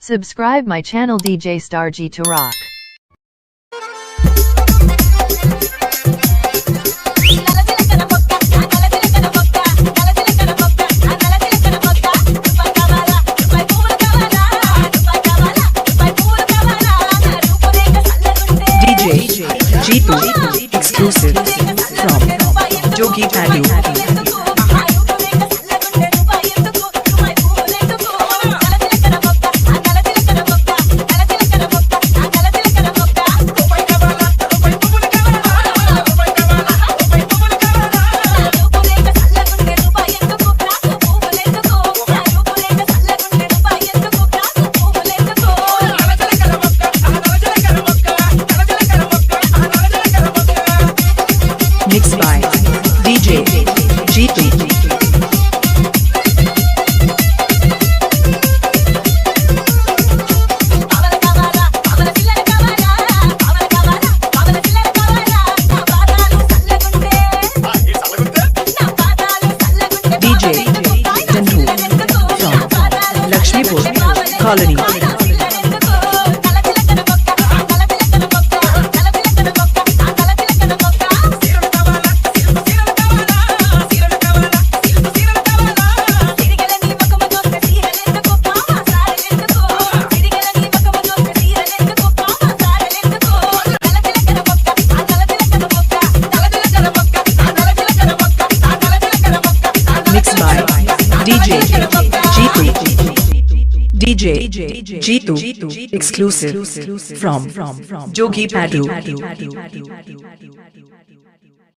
Subscribe my channel DJ Star G to rock. DJ G2 exclusive from Jogi Padu. Mixed by DJ G2. DJ Dandu from Lakshmipur Colony. Mixed by DJ G2. DJ G2 exclusive from Jogi Padu.